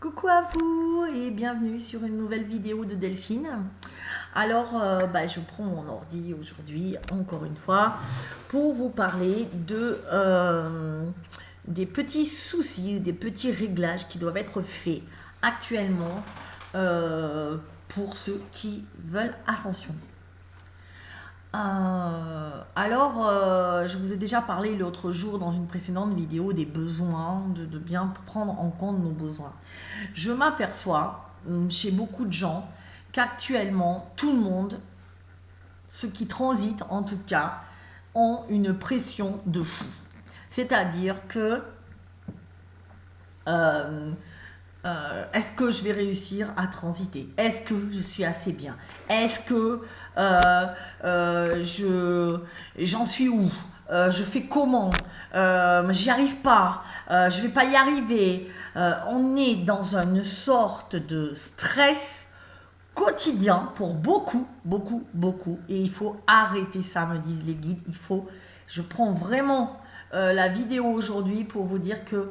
Coucou à vous et bienvenue sur une nouvelle vidéo de Delphine. Alors, je prends mon ordi aujourd'hui, encore une fois, pour vous parler des petits soucis, des petits réglages qui doivent être faits actuellement pour ceux qui veulent ascensionner. Je vous ai déjà parlé l'autre jour dans une précédente vidéo des besoins, de bien prendre en compte nos besoins. Je m'aperçois chez beaucoup de gens qu'actuellement, tout le monde, ceux qui transitent en tout cas, ont une pression de fou. C'est-à-dire que est-ce que je vais réussir à Est-ce que je suis assez bien? Est-ce que j'en suis où? Je fais comment? J'y arrive pas. Je vais pas y arriver. On est dans une sorte de stress quotidien pour beaucoup, beaucoup, beaucoup. Et il faut arrêter ça, me disent les guides. Je prends vraiment la vidéo aujourd'hui pour vous dire que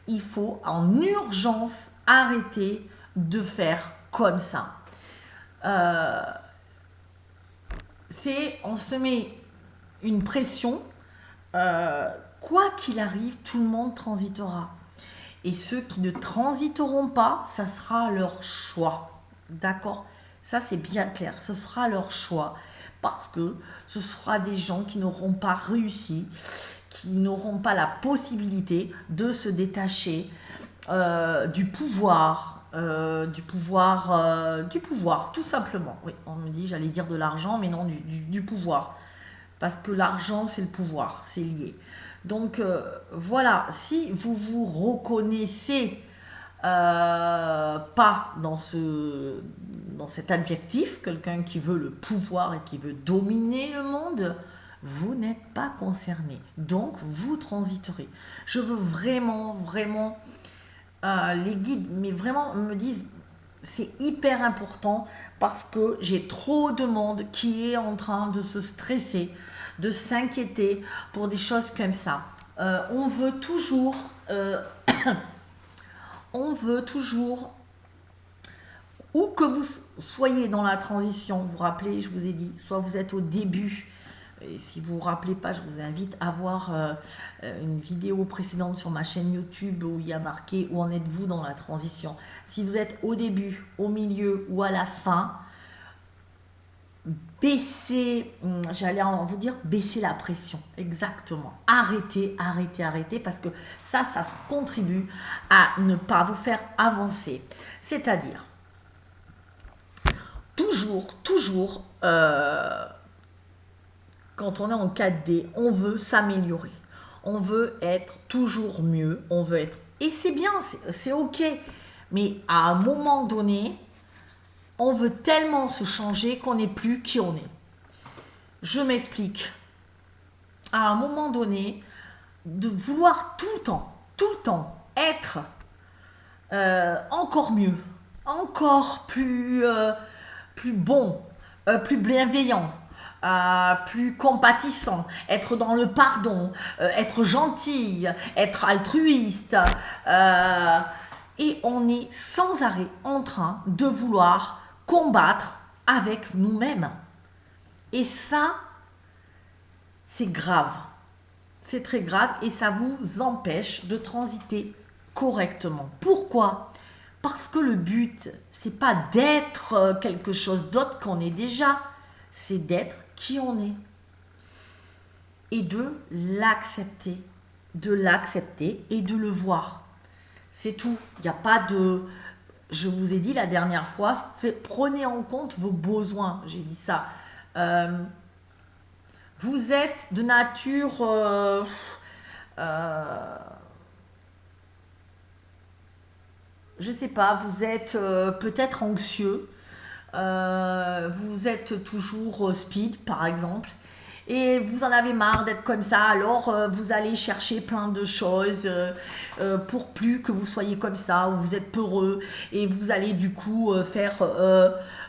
il faut en urgence arrêter de faire comme ça. On se met une pression, quoi qu'il arrive, tout le monde transitera. Et ceux qui ne transiteront pas, ça sera leur choix. D'accord? Ça, c'est bien clair. Ce sera leur choix. Parce que ce sera des gens qui n'auront pas réussi, qui n'auront pas la possibilité de se détacher du pouvoir, tout simplement. Oui, on me dit, j'allais dire de l'argent, mais non, du pouvoir. Parce que l'argent, c'est le pouvoir, c'est lié. Donc, voilà, si vous vous reconnaissez pas dans cet adjectif, quelqu'un qui veut le pouvoir et qui veut dominer le monde, vous n'êtes pas concerné. Donc, vous transiterez. Je veux vraiment, vraiment, les guides, mais vraiment, me disent, c'est hyper important parce que j'ai trop de monde qui est en train de se stresser, de s'inquiéter pour des choses comme ça. On veut toujours, où que vous soyez dans la transition, vous vous rappelez, je vous ai dit, soit vous êtes au début, et si vous ne vous rappelez pas, je vous invite à voir une vidéo précédente sur ma chaîne YouTube où il y a marqué où en êtes-vous dans la transition. Si vous êtes au début, au milieu ou à la fin, baissez la pression, exactement. Arrêtez, parce que ça contribue à ne pas vous faire avancer. C'est-à-dire, toujours, quand on est en 4D, on veut s'améliorer. On veut être toujours mieux, et c'est bien, c'est ok. Mais à un moment donné, on veut tellement se changer qu'on n'est plus qui on est. Je m'explique. À un moment donné, de vouloir tout le temps être encore mieux, encore plus bon, plus bienveillant, plus compatissant, être dans le pardon, être gentil, être altruiste. Et on est sans arrêt en train de vouloir combattre avec nous-mêmes. Et ça, c'est grave. C'est très grave et ça vous empêche de transiter correctement. Pourquoi? Parce que le but, c'est pas d'être quelque chose d'autre qu'on est déjà, c'est d'être qui on est. Et de l'accepter et de le voir. C'est tout. Il n'y a pas de... Je vous ai dit la dernière fois, prenez en compte vos besoins. J'ai dit ça. Vous êtes de nature... je sais pas, vous êtes peut-être anxieux. Vous êtes toujours speed, par exemple. Et vous en avez marre d'être comme ça, alors vous allez chercher plein de choses pour plus que vous soyez comme ça, ou vous êtes peureux, et vous allez du coup faire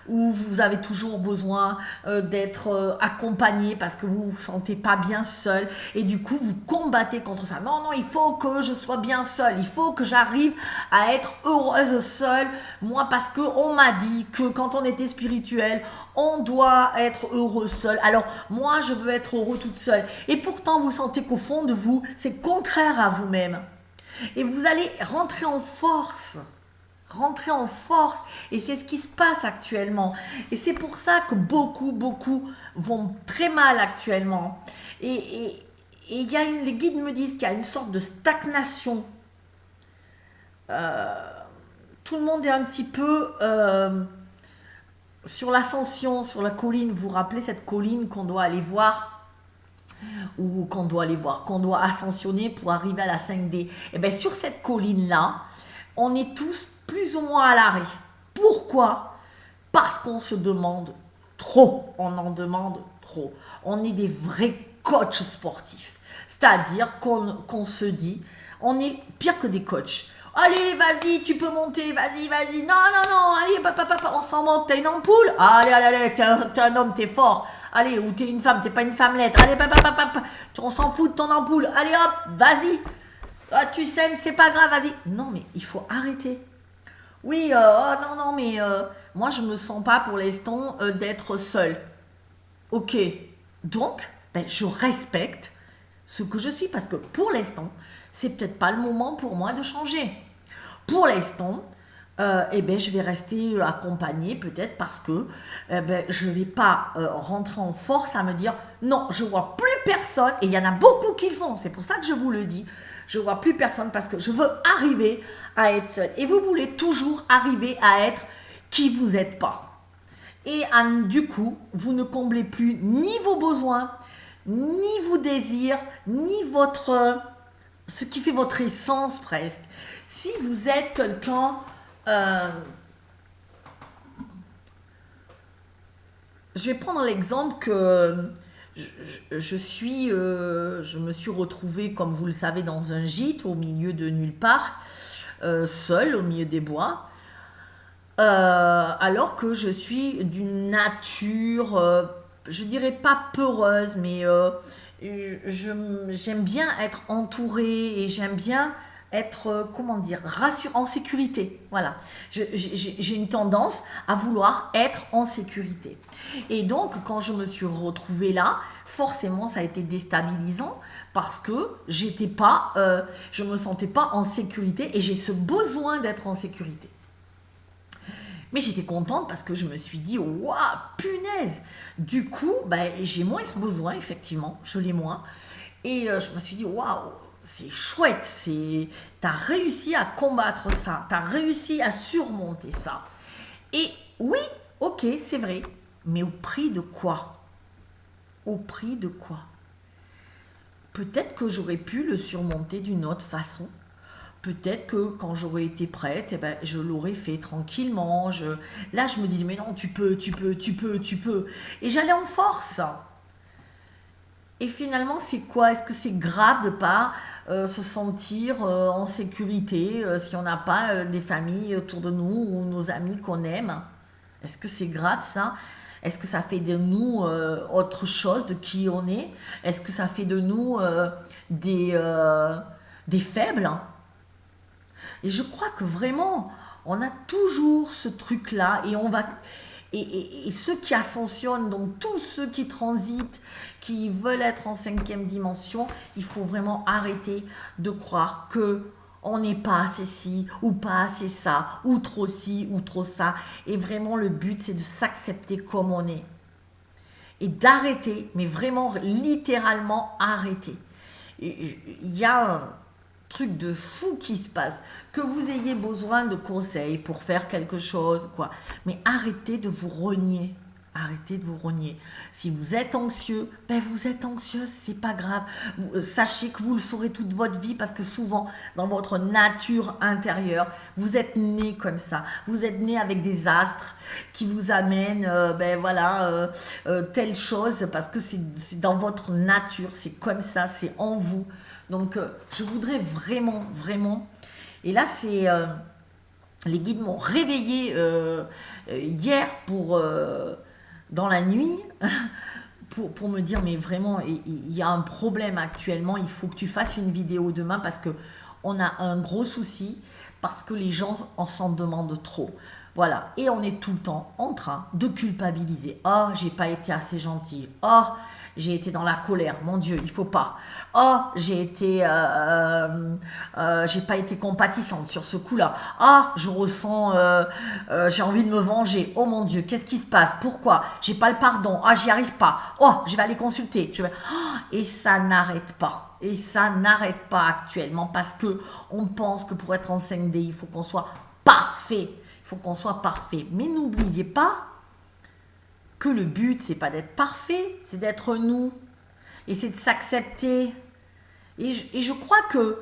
où vous avez toujours besoin d'être accompagné parce que vous vous sentez pas bien seul et du coup vous combattez contre ça. Non, non, il faut que je sois bien seule, il faut que j'arrive à être heureuse seule, moi parce que on m'a dit que quand on était spirituel, on doit être heureux seul. Alors moi je veux être heureux toute seule et pourtant vous sentez qu'au fond de vous, c'est contraire à vous-même. Et vous allez rentrer en force. Rentrer en force. Et c'est ce qui se passe actuellement. Et c'est pour ça que beaucoup vont très mal actuellement. Et il y a les guides me disent qu'il y a une sorte de stagnation. Tout le monde est un petit peu sur l'ascension, sur la colline. Vous vous rappelez cette colline qu'on doit aller voir ou qu'on doit ascensionner pour arriver à la 5D. Et bien sur cette colline-là, on est tous plus ou moins à l'arrêt. Pourquoi? Parce qu'on se demande trop. On en demande trop. On est des vrais coachs sportifs. C'est-à-dire qu'on se dit, on est pire que des coachs. Allez, vas-y, tu peux monter, vas-y. Non, allez, papa, on s'en monte, t'as une ampoule? Allez, t'es un homme, t'es fort. Allez, ou t'es une femme, t'es pas une femmelette. Allez, papa, on s'en fout de ton ampoule. Allez, hop, vas-y. Ah, tu saignes, c'est pas grave, vas-y. Non, mais il faut arrêter. Oui, non, mais moi, je me sens pas pour l'instant d'être seule. Ok, donc, je respecte ce que je suis parce que pour l'instant, c'est peut-être pas le moment pour moi de changer. Pour l'instant, je vais rester accompagnée peut-être parce que je vais pas rentrer en force à me dire non, je vois plus personne et il y en a beaucoup qui le font. C'est pour ça que je vous le dis. Je vois plus personne parce que je veux arriver à être seule. Et vous voulez toujours arriver à être qui vous êtes pas. Et du coup, vous ne comblez plus ni vos besoins, ni vos désirs, ni ce qui fait votre essence presque. Si vous êtes quelqu'un... je vais prendre l'exemple que je me suis retrouvée, comme vous le savez, dans un gîte au milieu de nulle part, seule au milieu des bois, alors que je suis d'une nature, je dirais pas peureuse, mais j'aime bien être entourée et j'aime bien être, en sécurité. Voilà. J'ai une tendance à vouloir être en sécurité. Et donc, quand je me suis retrouvée là, forcément, ça a été déstabilisant parce que je me sentais pas en sécurité et j'ai ce besoin d'être en sécurité. Mais j'étais contente parce que je me suis dit, waouh, punaise! Du coup, j'ai moins ce besoin, effectivement, je l'ai moins. Et je me suis dit, waouh, c'est chouette, t'as réussi à combattre ça, t'as réussi à surmonter ça. Et oui, ok, c'est vrai, mais au prix de quoi? Au prix de quoi? Peut-être que j'aurais pu le surmonter d'une autre façon. Peut-être que quand j'aurais été prête, je l'aurais fait tranquillement. Là, je me disais, mais non, tu peux. Et j'allais en force. Et finalement, c'est quoi? Est-ce que c'est grave de ne pas se sentir en sécurité si on n'a pas des familles autour de nous ou nos amis qu'on aime? Est-ce que c'est grave ça? Est-ce que ça fait de nous autre chose de qui on est? Est-ce que ça fait de nous des faibles? Et je crois que vraiment, on a toujours ce truc-là et on va... Et ceux qui ascensionnent, donc tous ceux qui transitent, qui veulent être en 5e dimension, il faut vraiment arrêter de croire que on n'est pas assez ci, ou pas assez ça, ou trop ci, ou trop ça. Et vraiment, le but, c'est de s'accepter comme on est. Et d'arrêter, mais vraiment, littéralement, arrêter. Il y a un truc de fou qui se passe, que vous ayez besoin de conseils pour faire quelque chose, quoi. Mais arrêtez de vous renier. Arrêtez de vous renier. Si vous êtes anxieux, vous êtes anxieuse, c'est pas grave. Sachez que vous le saurez toute votre vie parce que souvent, dans votre nature intérieure, vous êtes né comme ça. Vous êtes né avec des astres qui vous amènent, telle chose parce que c'est dans votre nature, c'est comme ça, c'est en vous. Donc, je voudrais vraiment, et là, Les guides m'ont réveillée hier dans la nuit pour me dire, mais vraiment, il y a un problème actuellement, il faut que tu fasses une vidéo demain parce que on a un gros souci, parce que les gens en s'en demandent trop. Voilà, et on est tout le temps en train de culpabiliser. Oh, j'ai pas été assez gentil. Oh, j'ai été dans la colère. Mon Dieu, il faut pas. Oh, j'ai pas été compatissante sur ce coup-là. Ah, je ressens, j'ai envie de me venger. Oh mon Dieu, qu'est-ce qui se passe? Pourquoi? J'ai pas le pardon. Ah, j'y arrive pas. Oh, je vais aller consulter. Oh, et ça n'arrête pas. Et ça n'arrête pas actuellement parce que on pense que pour être en 5D, il faut qu'on soit parfait. Il faut qu'on soit parfait. Mais n'oubliez pas que le but, c'est pas d'être parfait, c'est d'être nous. Et c'est de s'accepter. Et je crois que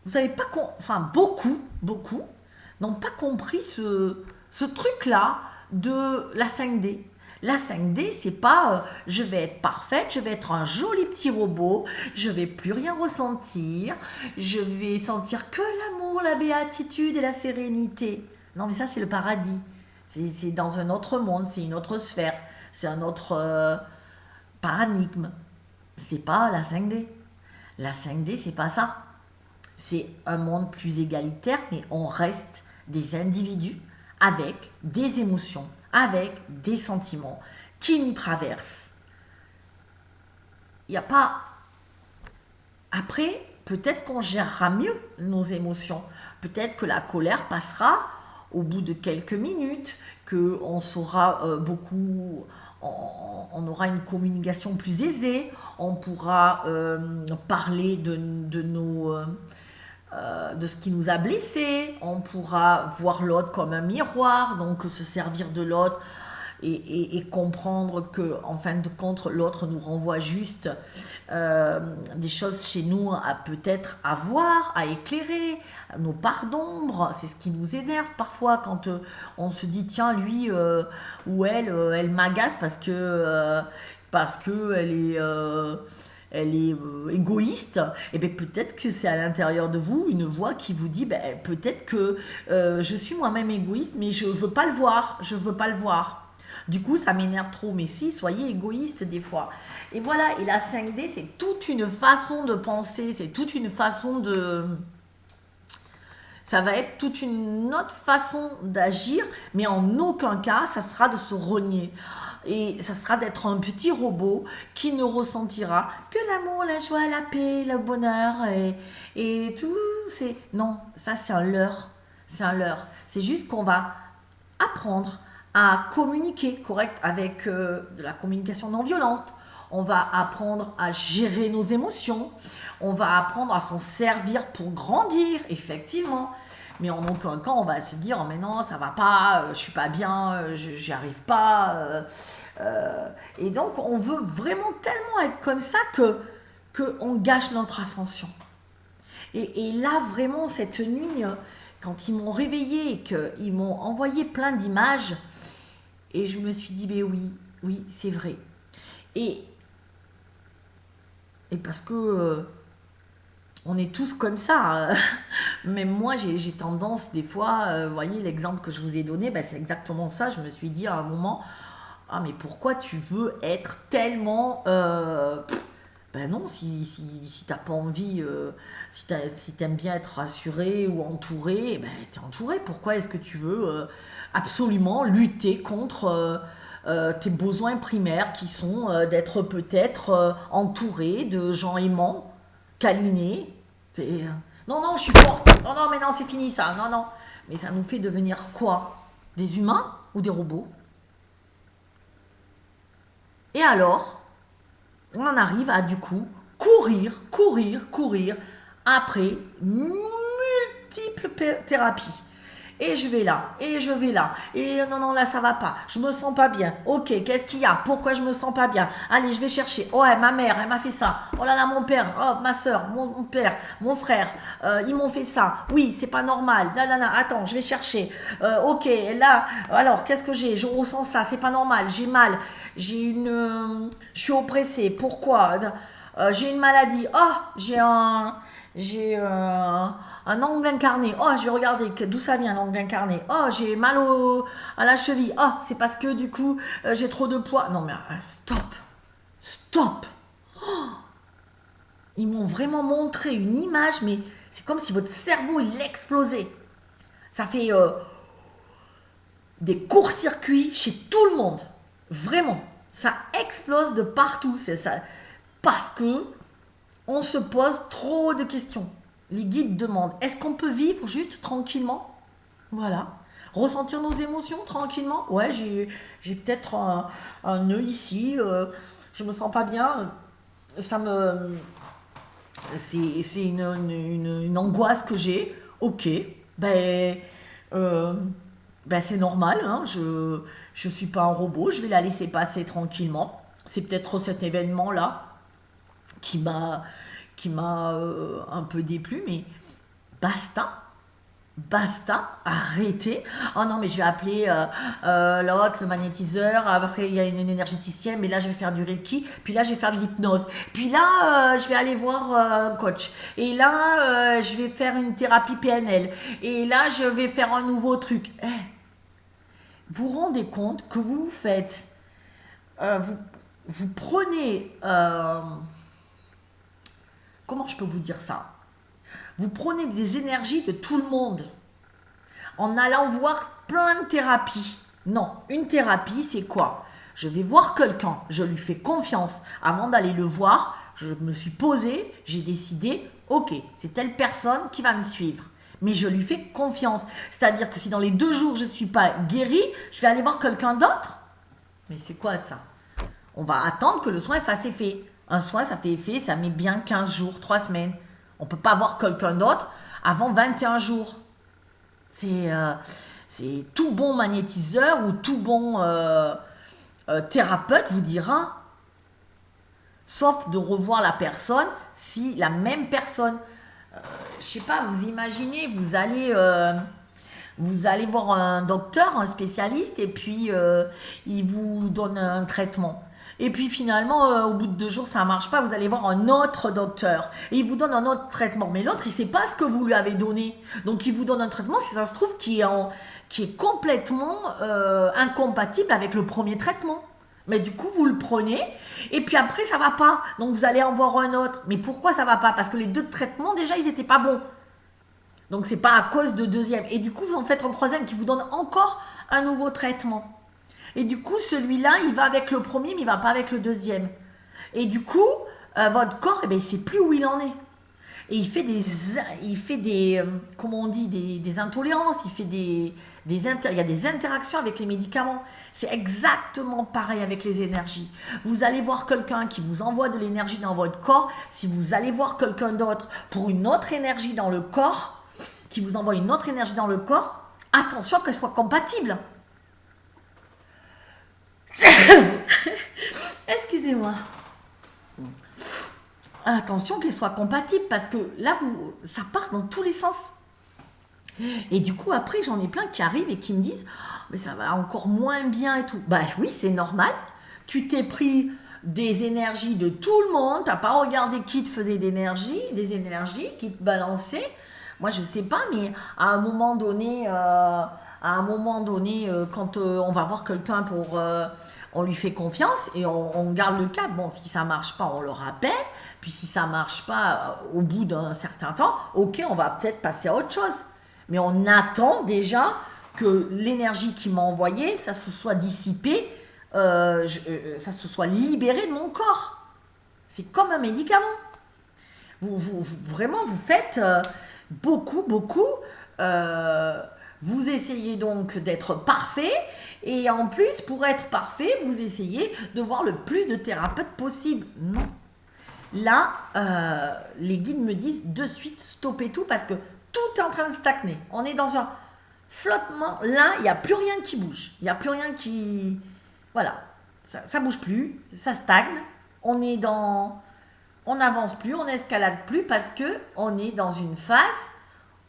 vous savez pas, enfin beaucoup n'ont pas compris ce truc-là de la 5D. La 5D, c'est pas je vais être parfaite, je vais être un joli petit robot, je vais plus rien ressentir, je vais sentir que l'amour, la béatitude et la sérénité. Non, mais ça, c'est le paradis. C'est dans un autre monde, c'est une autre sphère, c'est un autre paradigme. C'est pas la 5D. La 5D, c'est pas ça. C'est un monde plus égalitaire, mais on reste des individus avec des émotions, avec des sentiments qui nous traversent. Il n'y a pas... Après, peut-être qu'on gérera mieux nos émotions. Peut-être que la colère passera au bout de quelques minutes, qu'on saura beaucoup... On aura une communication plus aisée, on pourra parler de ce qui nous a blessés, on pourra voir l'autre comme un miroir, donc se servir de l'autre et comprendre que en fin de compte l'autre nous renvoie juste des choses chez nous à peut-être à voir, à éclairer, nos parts d'ombre. C'est ce qui nous énerve parfois quand on se dit tiens lui ou elle m'agace parce que elle est égoïste, et bien peut-être que c'est à l'intérieur de vous une voix qui vous dit ben, peut-être que je suis moi-même égoïste, mais je veux pas le voir, je veux pas le voir. Du coup, ça m'énerve trop. Mais si, soyez égoïste des fois. Et voilà, et la 5D, c'est toute une façon de penser, c'est toute une façon de... Ça va être toute une autre façon d'agir, mais en aucun cas, ça sera de se renier. Et ça sera d'être un petit robot qui ne ressentira que l'amour, la joie, la paix, le bonheur et tout. Non, ça c'est un leurre. C'est un leurre. C'est juste qu'on va apprendre à communiquer correct avec de la communication non violente. On va apprendre à gérer nos émotions. On va apprendre à s'en servir pour grandir, effectivement. Mais en aucun cas, on va se dire, oh, mais non, ça va pas, je suis pas bien, j'y arrive pas. Et donc, on veut vraiment tellement être comme ça que on gâche notre ascension. Et là, vraiment, cette nuit, quand ils m'ont réveillée et qu'ils m'ont envoyé plein d'images, et je me suis dit, mais oui, c'est vrai. Et parce que on est tous comme ça. Même moi, j'ai tendance, des fois, vous voyez l'exemple que je vous ai donné, ben, c'est exactement ça. Je me suis dit à un moment, ah mais pourquoi tu veux être tellement... ben non, si t'as pas envie, si t'aimes bien être rassuré ou entouré, ben t'es entouré. Pourquoi est-ce que tu veux absolument lutter contre tes besoins primaires qui sont d'être peut-être entouré de gens aimants, câlinés. Non, je suis forte. Non, mais non, c'est fini ça. Non. Mais ça nous fait devenir quoi? Des humains ou des robots? Et alors, on en arrive à du coup courir après multiples thérapies. Et je vais là, et non, là ça va pas, je me sens pas bien, ok, qu'est-ce qu'il y a, pourquoi je me sens pas bien, allez je vais chercher, ouais ma mère elle m'a fait ça, oh là là mon père, oh ma soeur, mon père, mon frère, ils m'ont fait ça, oui c'est pas normal, là, attends je vais chercher, ok là, alors qu'est-ce que j'ai, je ressens ça, c'est pas normal, j'ai mal, je suis oppressée, pourquoi, j'ai une maladie, oh j'ai un ongle incarné. Oh, je vais regarder d'où ça vient l'ongle incarné. Oh, j'ai mal à la cheville. Oh, c'est parce que du coup, j'ai trop de poids. Non mais stop. Stop. Ils m'ont vraiment montré une image, mais c'est comme si votre cerveau, il explosait. Ça fait des courts-circuits chez tout le monde. Vraiment. Ça explose de partout. C'est ça. Parce que on se pose trop de questions. Les guides demandent, est-ce qu'on peut vivre juste tranquillement? Voilà. Ressentir nos émotions tranquillement. Ouais, j'ai peut-être un nœud ici. Je me sens pas bien. Ça me... C'est une angoisse que j'ai. Ok. Ben... euh, ben c'est normal. Hein. Je suis pas un robot. Je vais la laisser passer tranquillement. C'est peut-être cet événement-là qui m'a un peu déplu, mais basta, basta, arrêtez. Oh non, mais je vais appeler l'autre, le magnétiseur, après il y a une énergéticienne, mais là je vais faire du Reiki, puis là je vais faire de l'hypnose, puis là je vais aller voir un coach, et là je vais faire une thérapie PNL, et là je vais faire un nouveau truc. Vous vous rendez compte que vous faites, vous prenez... comment je peux vous dire ça? Vous prenez des énergies de tout le monde en allant voir plein de thérapies. Non, une thérapie, c'est quoi? Je vais voir quelqu'un, je lui fais confiance. Avant d'aller le voir, je me suis posée, j'ai décidé, ok, c'est telle personne qui va me suivre. Mais je lui fais confiance. C'est-à-dire que si dans les 2 jours je ne suis pas guérie, je vais aller voir quelqu'un d'autre. Mais c'est quoi ça? On va attendre que le soin fasse effet. Un soin, ça fait effet, ça met bien 15 jours, 3 semaines. On ne peut pas voir quelqu'un d'autre avant 21 jours. C'est tout bon magnétiseur ou tout bon thérapeute vous dira, sauf de revoir la personne, si la même personne, je sais pas, vous imaginez, vous allez voir un docteur, un spécialiste, et puis il vous donne un traitement. Et puis finalement, au bout de 2 jours, ça ne marche pas, vous allez voir un autre docteur. Et il vous donne un autre traitement. Mais l'autre, il ne sait pas ce que vous lui avez donné. Donc il vous donne un traitement, si ça se trouve, qui est complètement incompatible avec le premier traitement. Mais du coup, vous le prenez, et puis après, ça ne va pas. Donc vous allez en voir un autre. Mais pourquoi ça ne va pas? Parce que les 2 traitements, déjà, ils n'étaient pas bons. Donc c'est pas à cause de deuxième. Et du coup, vous en faites un troisième qui vous donne encore un nouveau traitement. Et du coup, celui-là, il va avec le premier, mais il ne va pas avec le deuxième. Et du coup, votre corps, il ne sait plus où il en est. Et il fait des comment on dit, des intolérances, il y a des interactions avec les médicaments. C'est exactement pareil avec les énergies. Vous allez voir quelqu'un qui vous envoie de l'énergie dans votre corps. Si vous allez voir quelqu'un d'autre pour une autre énergie dans le corps, qui vous envoie une autre énergie dans le corps, attention qu'elle soit compatible. Excusez-moi. Attention qu'elle soit compatible parce que là, ça part dans tous les sens. Et du coup, après, j'en ai plein qui arrivent et qui me disent oh, mais ça va encore moins bien et tout. Bah oui, c'est normal. Tu t'es pris des énergies de tout le monde. T'as pas regardé qui te faisait des énergies qui te balançaient. Moi, je sais pas, mais à un moment donné, quand on va voir quelqu'un on lui fait confiance et on garde le cap. Bon, si ça marche pas, on le rappelle. Puis si ça marche pas au bout d'un certain temps, ok, on va peut-être passer à autre chose. Mais on attend déjà que l'énergie qu'il m'a envoyée, ça se soit dissipé, ça se soit libéré de mon corps. C'est comme un médicament. Vraiment, vous faites beaucoup. Vous essayez donc d'être parfait. Et en plus, pour être parfait, vous essayez de voir le plus de thérapeutes possible. Non. Là, les guides me disent de suite, stoppez tout parce que tout est en train de stagner. On est dans un flottement. Là, il n'y a plus rien qui bouge. Il n'y a plus rien qui... Voilà. Ça bouge plus. Ça stagne. On n'avance plus, on n'escalade plus parce qu'on est dans une phase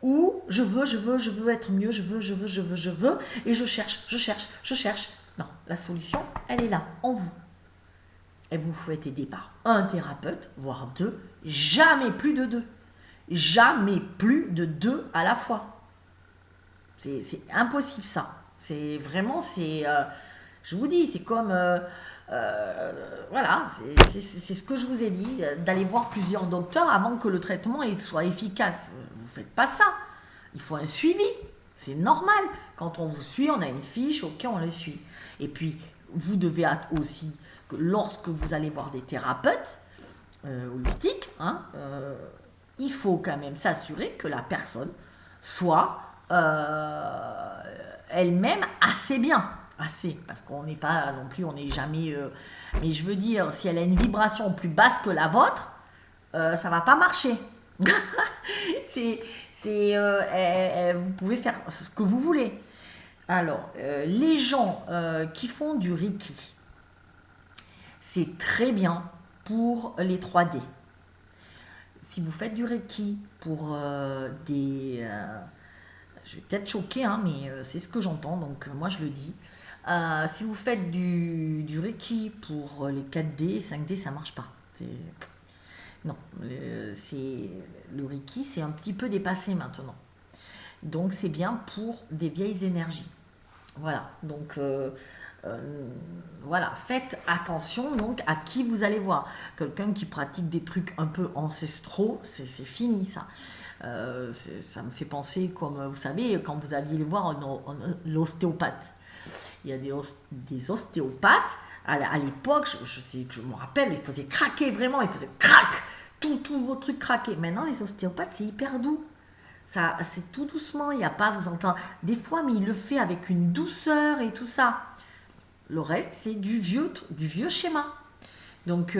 où je veux être mieux, je veux, et je cherche. Non, la solution, elle est là, en vous. Et vous faites aider par un thérapeute, voire 2, jamais plus de 2. Jamais plus de 2 à la fois. C'est impossible ça. C'est vraiment, je vous dis, c'est comme, voilà, c'est ce que je vous ai dit, d'aller voir plusieurs docteurs avant que le traitement soit efficace. Vous ne faites pas ça. Il faut un suivi. C'est normal. Quand on vous suit, on a une fiche, ok, on le suit. Et puis, vous devez aussi, que lorsque vous allez voir des thérapeutes holistiques, hein, il faut quand même s'assurer que la personne soit elle-même assez bien. Assez, parce qu'on n'est pas non plus, on n'est jamais... mais je veux dire, si elle a une vibration plus basse que la vôtre, ça va pas marcher. Vous pouvez faire ce que vous voulez. Alors, les gens qui font du Reiki, c'est très bien pour les 3D. Si vous faites du Reiki pour je vais peut-être choquer, hein, mais c'est ce que j'entends, donc moi je le dis. Si vous faites du Reiki pour les 4D, 5D, ça marche pas. Non, le Reiki, c'est un petit peu dépassé maintenant. Donc c'est bien pour des vieilles énergies. Voilà, donc voilà, faites attention donc à qui vous allez voir. Quelqu'un qui pratique des trucs un peu ancestraux, c'est fini ça. Ça me fait penser comme, vous savez, quand vous alliez voir l'ostéopathe. Il y a des ostéopathes, à l'époque, je me rappelle, ils faisaient craquer vraiment, ils faisaient crac, tous vos trucs craquer. Maintenant, les ostéopathes, c'est hyper doux. Ça, c'est tout doucement, il n'y a pas, vous entendez, des fois, mais il le fait avec une douceur et tout ça. Le reste, c'est du vieux schéma. Donc,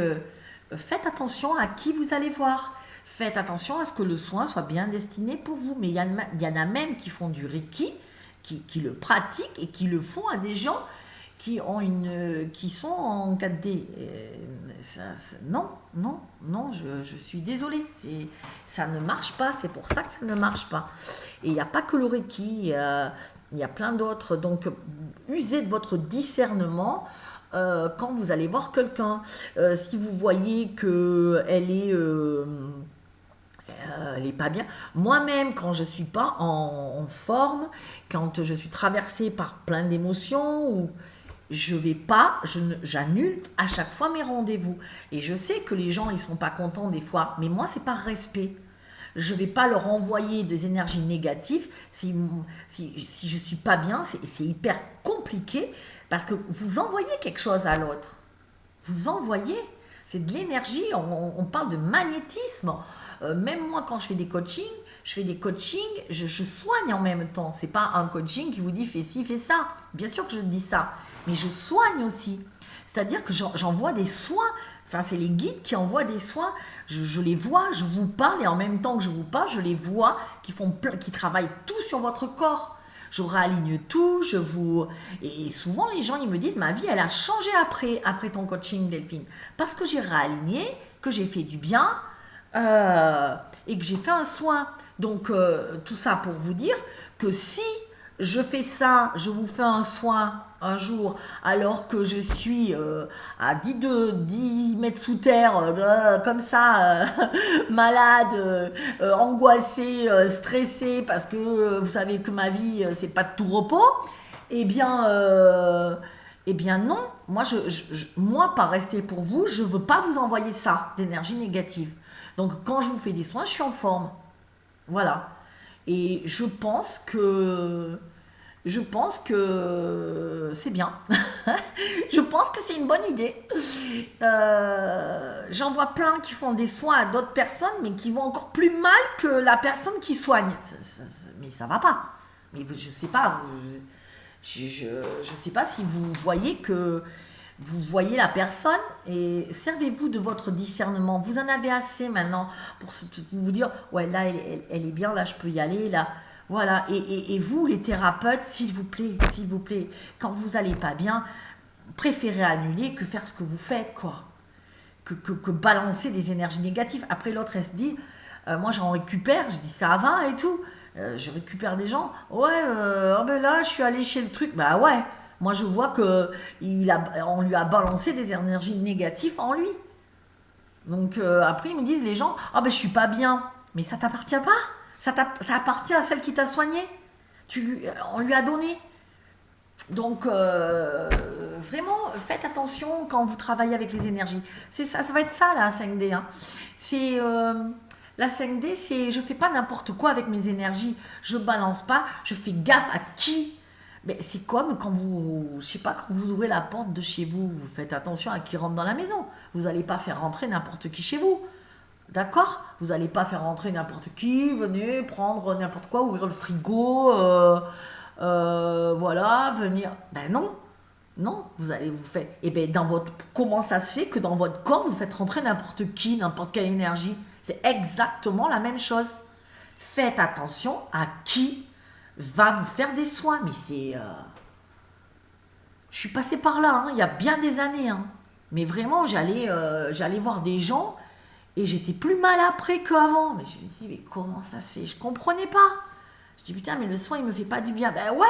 faites attention à qui vous allez voir. Faites attention à ce que le soin soit bien destiné pour vous. Mais il y en a même qui font du Reiki, qui le pratiquent et qui le font à des gens qui sont en 4D. Non, je suis désolée. Ça ne marche pas, c'est pour ça que ça ne marche pas. Et il n'y a pas que le Reiki, il y a plein d'autres. Donc, usez de votre discernement quand vous allez voir quelqu'un. Si vous voyez qu'elle elle est pas bien. Moi-même, quand je suis pas en forme, quand je suis traversée par plein d'émotions, ou j'annule à chaque fois mes rendez-vous. Et je sais que les gens, ils sont pas contents des fois, mais moi, c'est par respect. Je vais pas leur envoyer des énergies négatives si je suis pas bien. C'est hyper compliqué parce que vous envoyez quelque chose à l'autre. Vous envoyez. C'est de l'énergie. On parle de magnétisme. Même moi, quand je fais des coachings, je soigne en même temps. C'est pas un coaching qui vous dit fais ci, fais ça. Bien sûr que je dis ça, mais je soigne aussi. C'est-à-dire que j'envoie des soins. Enfin, c'est les guides qui envoient des soins. Je les vois, je vous parle et en même temps que je vous parle, je les vois qui travaillent tout sur votre corps. Je réaligne tout, et souvent les gens ils me disent ma vie elle a changé après ton coaching Delphine parce que j'ai réaligné, que j'ai fait du bien. Et que j'ai fait un soin. Donc, tout ça pour vous dire que si je fais ça, je vous fais un soin un jour, alors que je suis à 10 mètres sous terre, comme ça, malade, angoissée, stressée, parce que vous savez que ma vie, c'est pas de tout repos, eh bien non. Moi, par respect pour vous, je veux pas vous envoyer ça, d'énergie négative. Donc, quand je vous fais des soins, je suis en forme. Voilà. Et je pense que c'est bien. Je pense que c'est une bonne idée. J'en vois plein qui font des soins à d'autres personnes, mais qui vont encore plus mal que la personne qui soigne. Mais ça va pas. Mais je sais pas. Je sais pas si vous voyez la personne et servez-vous de votre discernement. Vous en avez assez maintenant pour vous dire ouais là elle est bien, là je peux y aller, là voilà. Et vous les thérapeutes, s'il vous plaît, quand vous allez pas bien, préférez annuler que faire ce que vous faites, quoi. Que balancer des énergies négatives. Après l'autre elle se dit moi j'en récupère, je dis ça va et tout. Je récupère des gens, ouais, oh ben là je suis allé chez le truc, bah ouais, moi je vois que on lui a balancé des énergies négatives en lui. Donc après ils me disent les gens, ah ben je suis pas bien, mais ça t'appartient pas. Ça appartient à celle qui t'a soigné. On lui a donné. Donc, vraiment, faites attention quand vous travaillez avec les énergies. C'est ça, ça va être ça, la 5D. Hein. C'est, la 5D, c'est je fais pas n'importe quoi avec mes énergies. Je balance pas, je fais gaffe à qui. Mais c'est comme quand je sais pas, quand vous ouvrez la porte de chez vous, vous faites attention à qui rentre dans la maison. Vous n'allez pas faire rentrer n'importe qui chez vous. D'accord? Vous n'allez pas faire rentrer n'importe qui, venez prendre n'importe quoi, ouvrir le frigo, voilà, venir. Ben non, non, vous allez vous faire. Et ben comment ça se fait que dans votre corps vous faites rentrer n'importe qui, n'importe quelle énergie? C'est exactement la même chose. Faites attention à qui va vous faire des soins. Mais c'est, je suis passée par là, hein, il y a bien des années, hein. Mais vraiment, j'allais voir des gens. Et j'étais plus mal après qu'avant. Mais je me dis, mais comment ça se fait? Je comprenais pas. Je dis, putain, mais le soin, il me fait pas du bien. Ben ouais,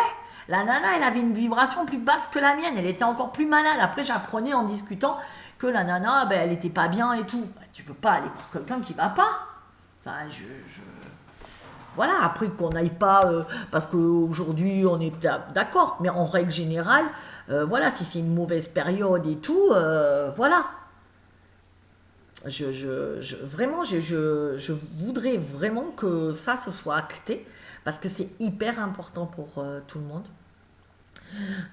la nana, elle avait une vibration plus basse que la mienne. Elle était encore plus malade. Après, j'apprenais en discutant que la nana, ben, elle était pas bien et tout. Ben, tu peux pas aller voir quelqu'un qui va pas. Enfin, voilà, après qu'on n'aille pas, parce qu'aujourd'hui, on est d'accord. Mais en règle générale, voilà, si c'est une mauvaise période et tout, voilà. Vraiment, je voudrais vraiment que ça se soit acté parce que c'est hyper important pour tout le monde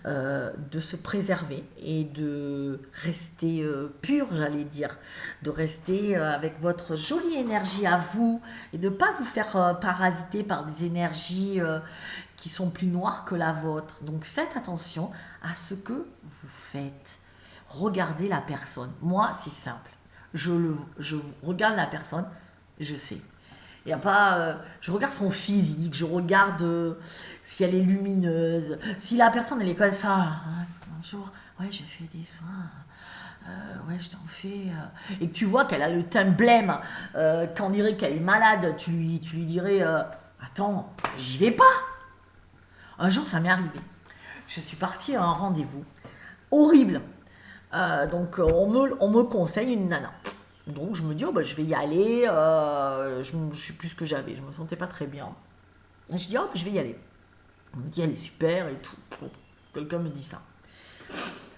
de se préserver et de rester pur, j'allais dire, de rester avec votre jolie énergie à vous et de ne pas vous faire parasiter par des énergies qui sont plus noires que la vôtre. Donc faites attention à ce que vous faites. Regardez la personne. Moi, c'est simple. Je regarde la personne, je sais. Il y a pas, je regarde son physique, je regarde si elle est lumineuse, si la personne elle est comme ça. Hein, bonjour, ouais, je fais des soins, ouais, je t'en fais. Et que tu vois qu'elle a le teint blême, qu'on dirait qu'elle est malade, tu lui dirais, attends, j'y vais pas. Un jour, ça m'est arrivé. Je suis partie à un rendez-vous horrible. Donc on me conseille une nana. Donc je me dis, oh, bah, je vais y aller. Je ne sais plus ce que j'avais, je me sentais pas très bien. Et je dis, oh, bah, je vais y aller. On me dit, elle est super et tout. Bon, quelqu'un me dit ça.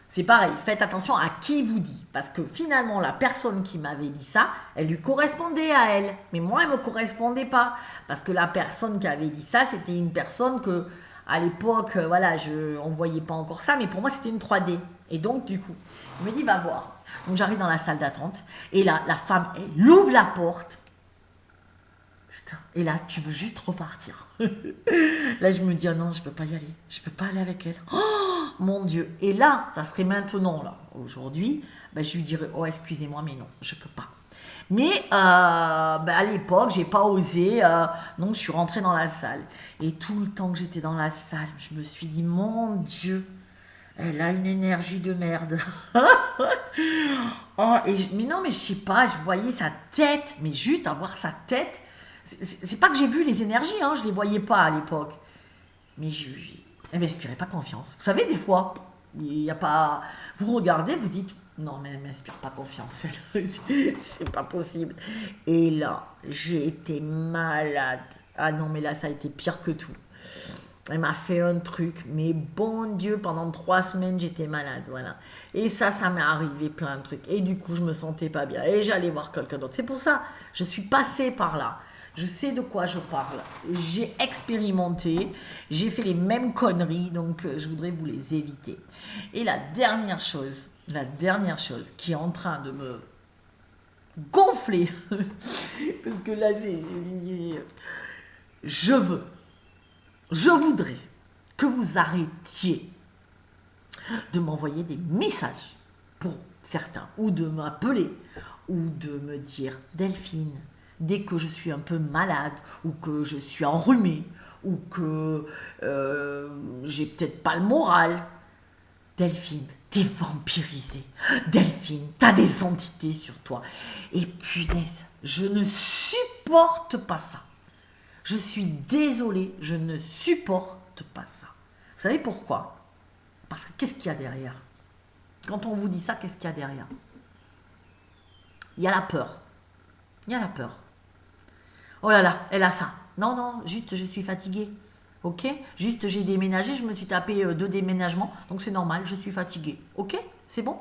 C'est pareil, faites attention à qui vous dit. Parce que finalement, la personne qui m'avait dit ça, elle lui correspondait à elle. Mais moi, elle ne me correspondait pas. Parce que la personne qui avait dit ça, c'était une personne que, à l'époque, voilà, on ne voyait pas encore ça. Mais pour moi, c'était une 3D. Et donc, du coup, il me dit, va voir. Donc, j'arrive dans la salle d'attente. Et là, la femme, elle ouvre la porte. Putain. Et là, tu veux juste repartir. Là, je me dis, oh non, je ne peux pas y aller. Je ne peux pas aller avec elle. Oh, mon Dieu. Et là, ça serait maintenant, là. Aujourd'hui, ben, je lui dirais, oh, excusez-moi, mais non, je ne peux pas. Mais ben, à l'époque, j'ai pas osé. Donc, je suis rentrée dans la salle. Et tout le temps que j'étais dans la salle, je me suis dit, mon Dieu, elle a une énergie de merde. Oh, mais non, mais je sais pas, je voyais sa tête. Mais juste avoir sa tête, c'est pas que j'ai vu les énergies, hein, je les voyais pas à l'époque. Mais elle m'inspirait pas confiance. Vous savez, des fois, il y a pas. Vous regardez, vous dites, non, mais elle m'inspire pas confiance. C'est pas possible. Et là, j'ai été malade. Ah non, mais là, ça a été pire que tout. Elle m'a fait un truc, mais bon Dieu, pendant 3 semaines, j'étais malade, voilà. Et ça m'est arrivé plein de trucs. Et du coup, je me sentais pas bien. Et j'allais voir quelqu'un d'autre. C'est pour ça, je suis passée par là. Je sais de quoi je parle. J'ai expérimenté. J'ai fait les mêmes conneries. Donc, je voudrais vous les éviter. Et la dernière chose qui est en train de me gonfler, parce que là, je voudrais que vous arrêtiez de m'envoyer des messages pour certains, ou de m'appeler, ou de me dire Delphine, dès que je suis un peu malade, ou que je suis enrhumée, ou que j'ai peut-être pas le moral, Delphine, t'es vampirisée. Delphine, t'as des entités sur toi. Et punaise, je ne supporte pas ça. Je suis désolée, je ne supporte pas ça. Vous savez pourquoi? Parce que qu'est-ce qu'il y a derrière? Quand on vous dit ça, qu'est-ce qu'il y a derrière? Il y a la peur. Il y a la peur. Oh là là, elle a ça. Non, non, juste je suis fatiguée. Ok? Juste j'ai déménagé, je me suis tapé 2 déménagements, donc c'est normal, je suis fatiguée. Ok? C'est bon?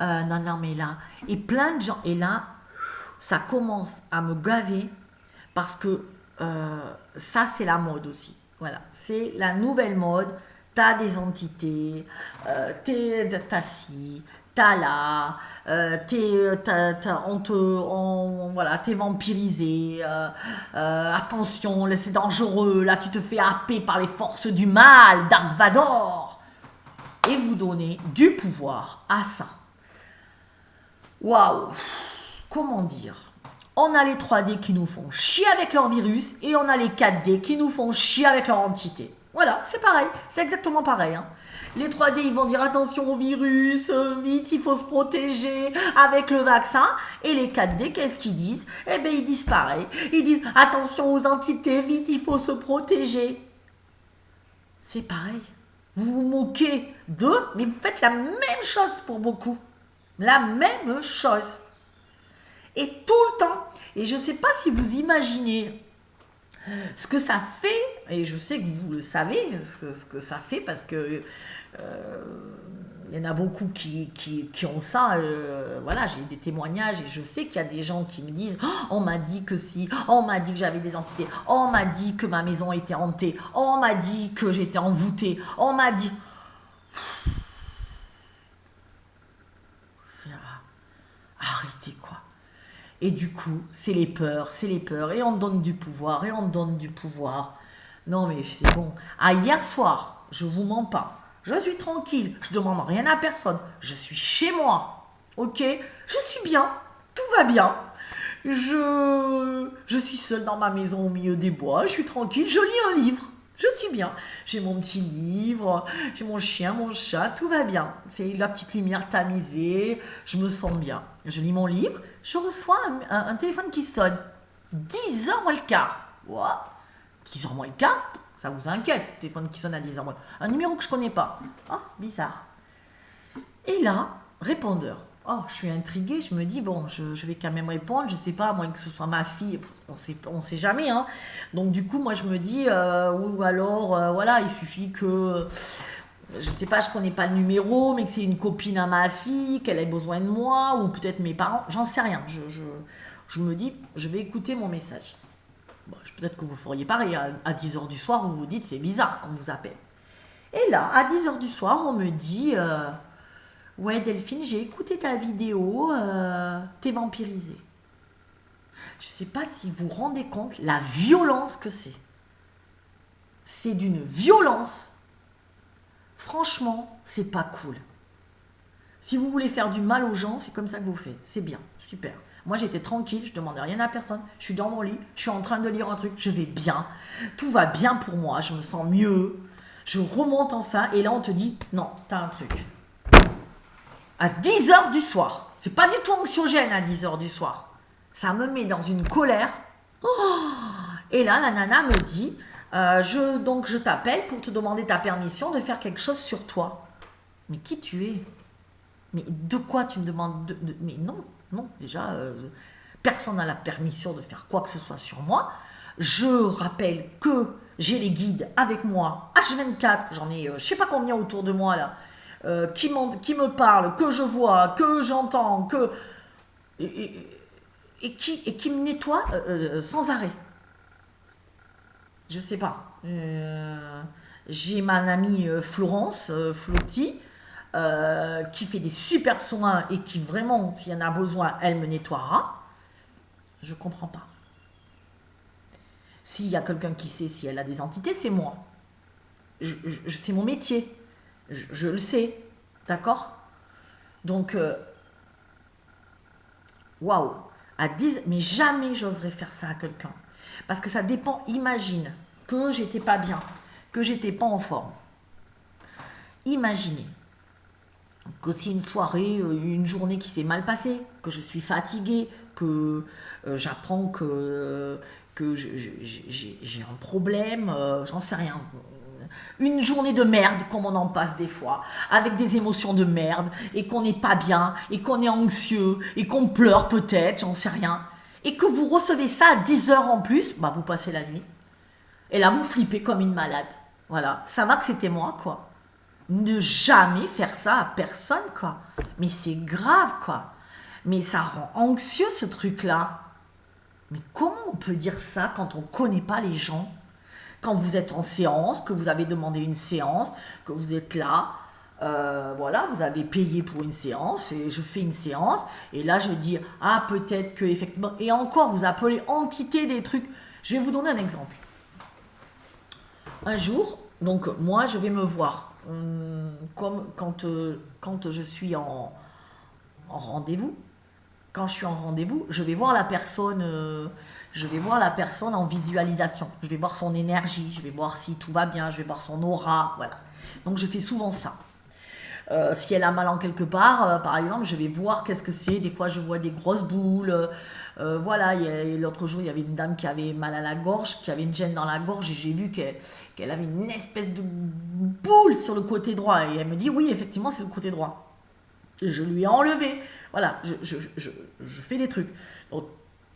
Non, non, mais là, et plein de gens, et là, ça commence à me gaver parce que ça, c'est la mode aussi. Voilà, c'est la nouvelle mode. T'as des entités, t'as ci, t'as là, voilà, t'es vampirisé. Attention, là, c'est dangereux. Là, tu te fais happer par les forces du mal, Dark Vador. Et vous donnez du pouvoir à ça. Waouh! Comment dire? On a les 3D qui nous font chier avec leur virus et on a les 4D qui nous font chier avec leur entité. Voilà, c'est pareil, c'est exactement pareil. Hein. Les 3D, ils vont dire attention au virus, vite, il faut se protéger avec le vaccin. Et les 4D, qu'est-ce qu'ils disent? Eh bien, ils disent pareil. Ils disent attention aux entités, vite, il faut se protéger. C'est pareil. Vous vous moquez d'eux, mais vous faites la même chose pour beaucoup. La même chose. Et tout le temps. Et je ne sais pas si vous imaginez ce que ça fait, et je sais que vous le savez, ce que ça fait, parce que il y en a beaucoup qui ont ça. Voilà, j'ai des témoignages et je sais qu'il y a des gens qui me disent oh, on m'a dit que si, oh, on m'a dit que j'avais des entités, oh, on m'a dit que ma maison était hantée, oh, on m'a dit que j'étais envoûtée, oh, on m'a dit... Arrêtez quoi. Et du coup, c'est les peurs, et on donne du pouvoir, et on donne du pouvoir. Non mais c'est bon. Ah, hier soir, je vous mens pas, je suis tranquille, je demande rien à personne, je suis chez moi, ok? Je suis bien, tout va bien. Je suis seule dans ma maison au milieu des bois, je suis tranquille, je lis un livre. Je suis bien. J'ai mon petit livre, j'ai mon chien, mon chat, tout va bien. C'est la petite lumière tamisée, je me sens bien. Je lis mon livre, je reçois un téléphone qui sonne. 10h moins le quart. What? 10h moins le quart? Ça vous inquiète, téléphone qui sonne à 10h moins. Un numéro que je connais pas. Ah, bizarre. Et là, répondeur. Oh, je suis intriguée, je me dis, bon, je vais quand même répondre, je sais pas, à moins que ce soit ma fille, on sait jamais, hein. Donc du coup, moi je me dis, ou alors, voilà, il suffit que, je sais pas, je connais pas le numéro, mais que c'est une copine à ma fille, qu'elle ait besoin de moi, ou peut-être mes parents, j'en sais rien. Je me dis, je vais écouter mon message. Bon, peut-être que vous feriez pareil, à 10h du soir, vous vous dites, c'est bizarre qu'on vous appelle. Et là, à 10h du soir, on me dit... ouais Delphine, j'ai écouté ta vidéo, t'es vampirisée. Je ne sais pas si vous vous rendez compte la violence que c'est. C'est d'une violence. Franchement, c'est pas cool. Si vous voulez faire du mal aux gens, c'est comme ça que vous faites. C'est bien, super. Moi j'étais tranquille, je ne demandais rien à personne. Je suis dans mon lit, je suis en train de lire un truc, je vais bien. Tout va bien pour moi, je me sens mieux. Je remonte enfin et là on te dit, non, t'as un truc. À 10h du soir. C'est pas du tout anxiogène à 10h du soir. Ça me met dans une colère. Oh, et là, la nana me dit, donc je t'appelle pour te demander ta permission de faire quelque chose sur toi. Mais qui tu es? Mais de quoi tu me demandes mais non, non, déjà, personne n'a la permission de faire quoi que ce soit sur moi. Je rappelle que j'ai les guides avec moi, H24, j'en ai je sais pas combien autour de moi là. Qui me parle, que je vois, que j'entends, et qui me nettoie sans arrêt. Je sais pas. J'ai ma amie Florence, Flotti, qui fait des super soins et qui vraiment, s'il y en a besoin, elle me nettoiera. Je comprends pas. S'il y a quelqu'un qui sait si elle a des entités, c'est moi. C'est mon métier. Je le sais, d'accord? Donc, waouh, à 10, mais jamais j'oserais faire ça à quelqu'un. Parce que ça dépend, imagine que j'étais pas bien, que j'étais pas en forme. Imaginez que c'est une soirée, une journée qui s'est mal passée, que je suis fatiguée, que j'apprends que j'ai un problème, j'en sais rien. Une journée de merde, comme on en passe des fois, avec des émotions de merde, et qu'on n'est pas bien, et qu'on est anxieux, et qu'on pleure peut-être, j'en sais rien. et que vous recevez ça à 10 heures en plus, bah vous passez la nuit. Et là, vous flippez comme une malade. Voilà, ça va que c'était moi, quoi. Ne jamais faire ça à personne, quoi. Mais c'est grave, quoi. Mais ça rend anxieux, ce truc-là. Mais comment on peut dire ça quand on ne connaît pas les gens? Quand vous êtes en séance, que vous avez demandé une séance, que vous êtes là, voilà, vous avez payé pour une séance, et je fais une séance, et là je dis, ah peut-être que effectivement, et encore, vous appelez entité des trucs. Je vais vous donner un exemple. Un jour, donc moi je vais me voir, comme quand je suis en rendez-vous. Quand je suis en rendez-vous, je vais voir la personne, en visualisation. Je vais voir son énergie, je vais voir si tout va bien, je vais voir son aura, voilà. Donc je fais souvent ça. Si elle a mal en quelque part, par exemple, je vais voir qu'est-ce que c'est. Des fois, je vois des grosses boules. Voilà, l'autre jour, il y avait une dame qui avait mal à la gorge, qui avait une gêne dans la gorge, et j'ai vu qu'elle avait une espèce de boule sur le côté droit. Et elle me dit, oui, effectivement, c'est le côté droit. Et je lui ai enlevé. Voilà, je fais des trucs. Donc,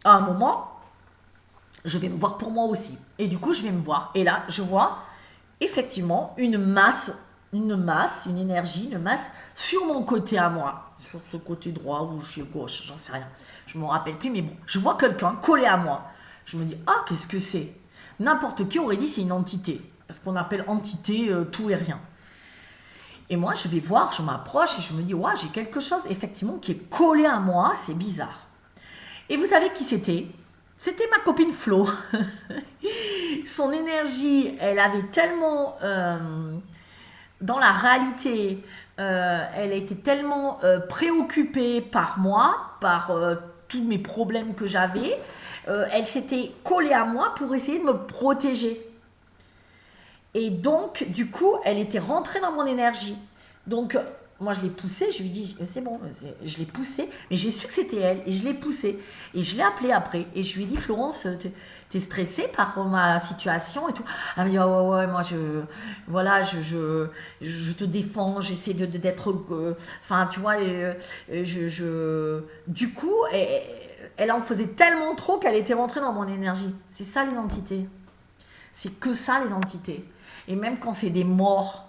à un moment, je vais me voir pour moi aussi. Et du coup, je vais me voir. Et là, je vois effectivement une énergie, une masse sur mon côté à moi. Sur ce côté droit ou chez gauche, j'en sais rien. Je ne me rappelle plus, mais bon, je vois quelqu'un collé à moi. Je me dis, ah, qu'est-ce que c'est? N'importe qui aurait dit c'est une entité. Parce qu'on appelle entité tout et rien. Et moi, je vais voir, je m'approche et je me dis, ouais, j'ai quelque chose effectivement qui est collé à moi, c'est bizarre. Et vous savez qui c'était? C'était ma copine Flo. Son énergie, elle avait tellement, dans la réalité, elle était tellement préoccupée par moi, par tous mes problèmes que j'avais. Elle s'était collée à moi pour essayer de me protéger. Et donc, du coup, elle était rentrée dans mon énergie. Donc, moi, je l'ai poussée, je lui ai dit, c'est bon, je l'ai poussée, mais j'ai su que c'était elle, et je l'ai poussée. Et je l'ai appelée après, et je lui ai dit, Florence, t'es stressée par ma situation et tout. Elle m'a dit, ouais, moi, voilà, je te défends, j'essaie d'être, enfin, tu vois, du coup, elle en faisait tellement trop qu'elle était rentrée dans mon énergie. C'est ça, les entités. C'est que ça, les entités. Et même quand c'est des morts,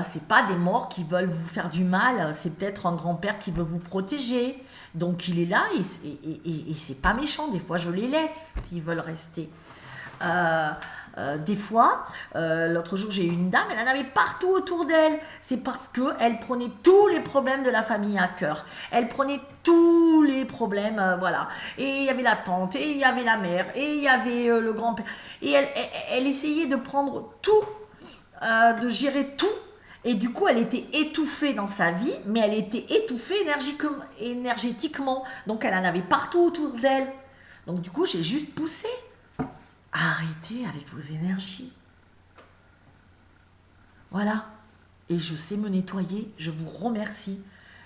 c'est pas des morts qui veulent vous faire du mal, c'est peut-être un grand-père qui veut vous protéger. Donc il est là et c'est pas méchant. Des fois, je les laisse s'ils veulent rester. Des fois, l'autre jour, j'ai eu une dame, elle en avait partout autour d'elle. C'est parce qu'elle prenait tous les problèmes de la famille à cœur. Elle prenait tous les problèmes, voilà. Et il y avait la tante, et il y avait la mère, et il y avait le grand-père. Et elle essayait de prendre tout, de gérer tout. Et du coup, elle était étouffée dans sa vie, mais elle était étouffée énergétiquement. Donc, elle en avait partout autour d'elle. Donc, du coup, j'ai juste poussé. Arrêtez avec vos énergies. Voilà. Et je sais me nettoyer, je vous remercie.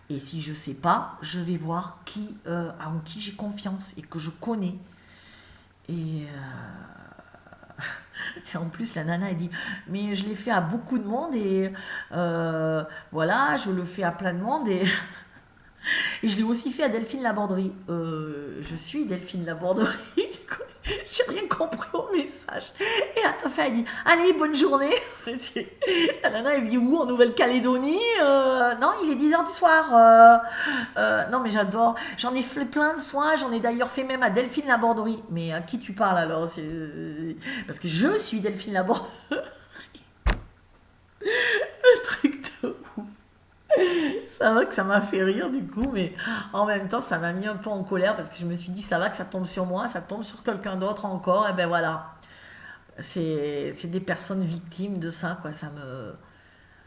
Et si je ne sais pas, je vais voir en qui j'ai confiance et que je connais. Et en plus, la nana, elle dit, mais je l'ai fait à beaucoup de monde et voilà, je le fais à plein de monde et je l'ai aussi fait à Delphine Laborderie. Je suis Delphine Laborderie, du coup, j'ai rien compris au message. Et à la fin, elle dit, allez, bonne journée. La nana, elle vit où? En Nouvelle-Calédonie? Non, il est 10 h du soir. Non, mais j'adore. J'en ai fait plein de soins. J'en ai d'ailleurs fait même à Delphine Laborderie. Mais à qui tu parles alors? Parce que je suis Delphine Laborderie. Le truc de ouf. Ça va que ça m'a fait rire du coup, mais en même temps ça m'a mis un peu en colère parce que je me suis dit ça va que ça tombe sur moi, ça tombe sur quelqu'un d'autre encore, et ben voilà. C'est des personnes victimes de ça, quoi.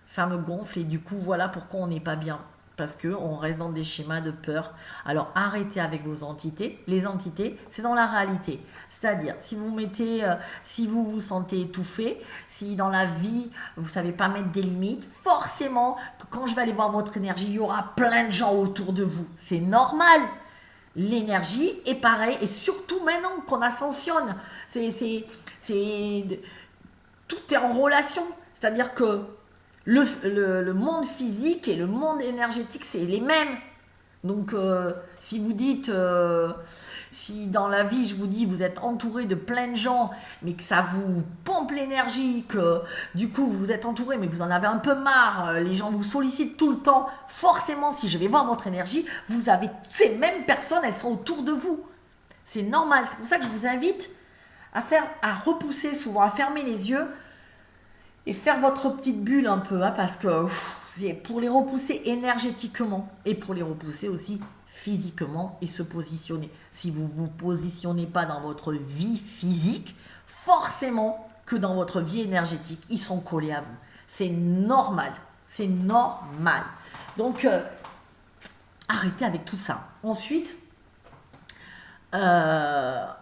Ça me gonfle et du coup voilà pourquoi on n'est pas bien. Parce qu'on reste dans des schémas de peur. Alors arrêtez avec vos entités. Les entités, c'est dans la réalité. C'est-à-dire, si vous vous sentez étouffé, si dans la vie, vous ne savez pas mettre des limites, forcément, que quand je vais aller voir votre énergie, il y aura plein de gens autour de vous. C'est normal. L'énergie est pareil. Et surtout maintenant qu'on ascensionne. Tout est en relation. C'est-à-dire que le monde physique et le monde énergétique, c'est les mêmes. Donc, si vous dites, si dans la vie, je vous dis, vous êtes entouré de plein de gens, mais que ça vous pompe l'énergie, que du coup, vous êtes entouré, mais que vous en avez un peu marre, les gens vous sollicitent tout le temps, forcément, si je vais voir votre énergie, vous avez ces mêmes personnes, elles sont autour de vous. C'est normal. C'est pour ça que je vous invite à repousser souvent, à fermer les yeux et faire votre petite bulle un peu, hein, parce que c'est pour les repousser énergétiquement et pour les repousser aussi physiquement et se positionner. Si vous ne vous positionnez pas dans votre vie physique, forcément que dans votre vie énergétique, ils sont collés à vous. C'est normal. C'est normal. Donc, arrêtez avec tout ça. Ensuite, quand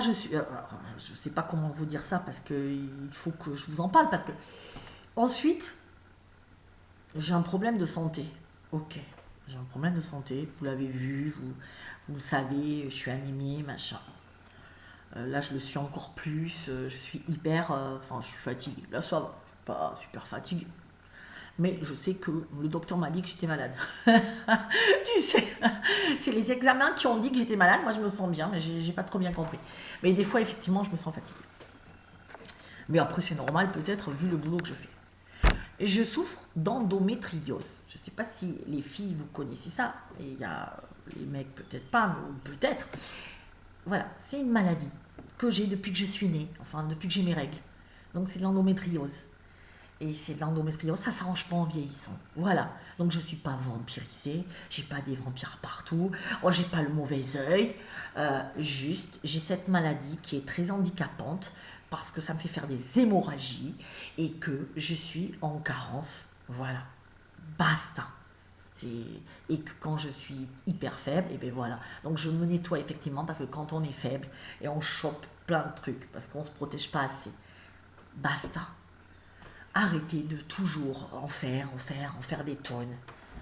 je suis... je ne sais pas comment vous dire ça parce qu'il faut que je vous en parle. Parce que ensuite, j'ai un problème de santé. Ok, j'ai un problème de santé. Vous l'avez vu, vous le savez, je suis anémie, machin. Là, je le suis encore plus. Je suis hyper... Enfin, je suis fatiguée. Là, ça va. Je suis pas super fatiguée. Mais je sais que le docteur m'a dit que j'étais malade. Tu sais, c'est les examens qui ont dit que j'étais malade. Moi, je me sens bien, mais j'ai pas trop bien compris. Mais des fois, effectivement, je me sens fatiguée. Mais après, c'est normal, peut-être, vu le boulot que je fais. Et je souffre d'endométriose. Je ne sais pas si les filles, vous connaissez ça. Et il y a les mecs, peut-être pas, mais peut-être. Voilà, c'est une maladie que j'ai depuis que je suis née. Enfin, depuis que j'ai mes règles. Donc, c'est de l'endométriose. Et c'est de l'endométriose, ça ne s'arrange pas en vieillissant. Voilà. Donc je ne suis pas vampirisée, j'ai pas des vampires partout, j'ai pas le mauvais œil. Juste, j'ai cette maladie qui est très handicapante parce que ça me fait faire des hémorragies et que je suis en carence. Voilà. Basta. Et que quand je suis hyper faible, et bien voilà. Donc je me nettoie effectivement parce que quand on est faible et on chope plein de trucs parce qu'on ne se protège pas assez. Basta. Arrêtez de toujours en faire des tonnes.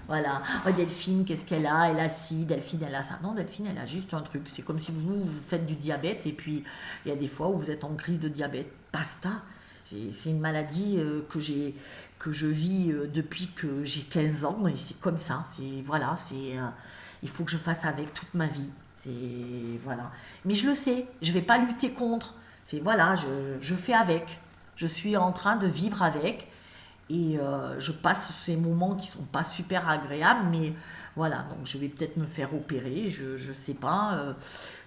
Voilà. Oh, Delphine, qu'est-ce qu'elle a? Elle a ci, Delphine, elle a ça. Non, Delphine, elle a juste un truc. C'est comme si vous faites du diabète et puis il y a des fois où vous êtes en crise de diabète. Basta. C'est une maladie que je vis depuis que j'ai 15 ans et c'est comme ça. Voilà, il faut que je fasse avec toute ma vie. Voilà. Mais je le sais, je vais pas lutter contre. Voilà, je fais avec. Je suis en train de vivre avec et je passe ces moments qui sont pas super agréables, mais voilà, donc je vais peut-être me faire opérer, je sais pas,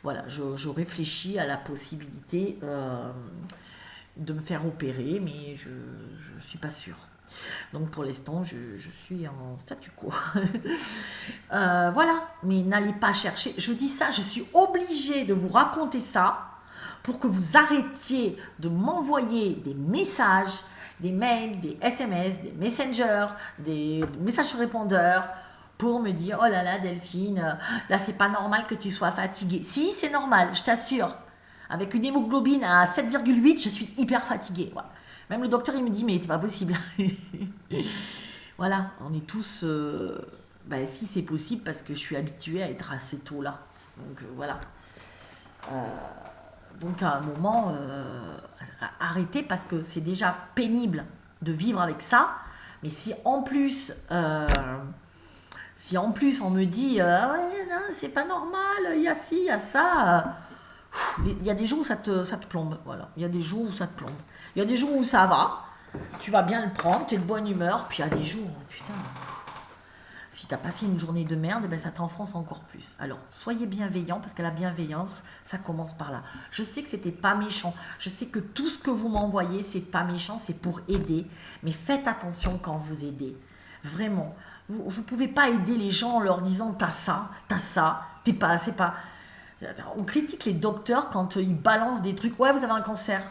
voilà, je réfléchis à la possibilité de me faire opérer, mais je suis pas sûre. Donc pour l'instant, je suis en statu quo. Voilà, mais n'allez pas chercher, je dis ça, je suis obligée de vous raconter ça pour que vous arrêtiez de m'envoyer des messages, des mails, des SMS, des messengers, des messages répondeurs pour me dire « Oh là là Delphine, là c'est pas normal que tu sois fatiguée. » Si, c'est normal, je t'assure. Avec une hémoglobine à 7,8, je suis hyper fatiguée. Voilà. Même le docteur il me dit « Mais c'est pas possible. » Voilà, on est tous... si c'est possible parce que je suis habituée à être assez tôt là. Donc voilà. Donc à un moment, arrêtez parce que c'est déjà pénible de vivre avec ça. Mais si en plus on me dit ouais, non, c'est pas normal, il y a ci, il y a ça, il y a des jours où ça te plombe. Voilà. Il y a des jours où ça te plombe. Il y a des jours où ça va, tu vas bien le prendre, tu es de bonne humeur. Puis il y a des jours, putain, si tu as passé une journée de merde, ben ça t'enfonce encore plus. Alors, soyez bienveillants, parce que la bienveillance, ça commence par là. Je sais que c'était pas méchant. Je sais que tout ce que vous m'envoyez, c'est pas méchant, c'est pour aider. Mais faites attention quand vous aidez. Vraiment. Vous pouvez pas aider les gens en leur disant t'as ça, t'es pas, c'est pas... On critique les docteurs quand ils balancent des trucs. Ouais, vous avez un cancer.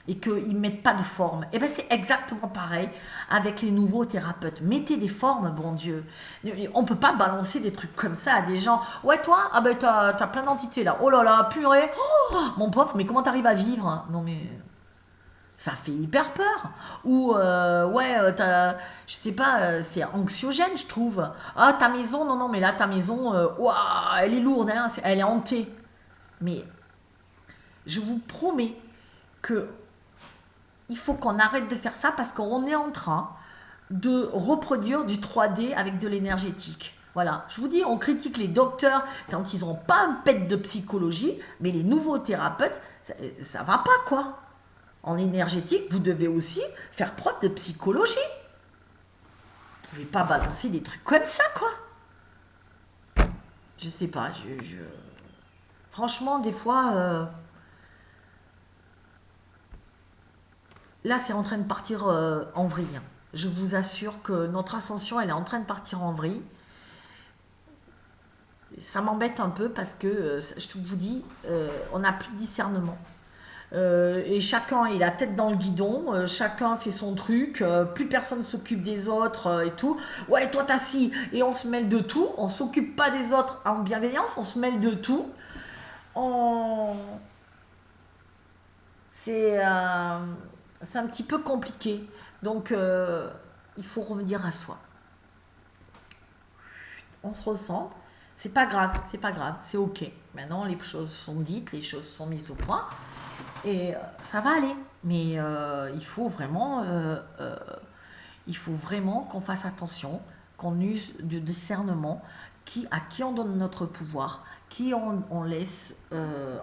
Et qu'ils ne mettent pas de forme. Et bien c'est exactement pareil avec les nouveaux thérapeutes. Mettez des formes, bon Dieu. On ne peut pas balancer des trucs comme ça à des gens. Ouais, toi, ah ben t'as plein d'entités là. Oh là là, purée. Oh, mon pauvre, mais comment t'arrives à vivre? Non mais... Ça fait hyper peur. Ou, je sais pas, c'est anxiogène, je trouve. Ah, ta maison, non, mais là, ta maison, ouah, elle est lourde, hein, elle est hantée. Mais je vous promets que il faut qu'on arrête de faire ça parce qu'on est en train de reproduire du 3D avec de l'énergétique. Voilà, je vous dis, on critique les docteurs quand ils n'ont pas un pet de psychologie, mais les nouveaux thérapeutes, ça va pas quoi. En énergétique, vous devez aussi faire preuve de psychologie. Vous pouvez pas balancer des trucs comme ça quoi. Je sais pas, franchement, des fois, là, c'est en train de partir en vrille. Je vous assure que notre ascension, elle est en train de partir en vrille. Ça m'embête un peu parce que, je vous dis, on n'a plus de discernement. Et chacun est la tête dans le guidon, chacun fait son truc, plus personne s'occupe des autres et tout. Ouais, toi t'as ci, et on se mêle de tout, on s'occupe pas des autres en bienveillance, on se mêle de tout. On... C'est un petit peu compliqué. Donc, il faut revenir à soi. On se ressent. C'est pas grave, c'est ok. Maintenant, les choses sont dites, les choses sont mises au point. Et ça va aller. Mais il faut vraiment qu'on fasse attention, qu'on use du discernement, à qui on donne notre pouvoir, qui on laisse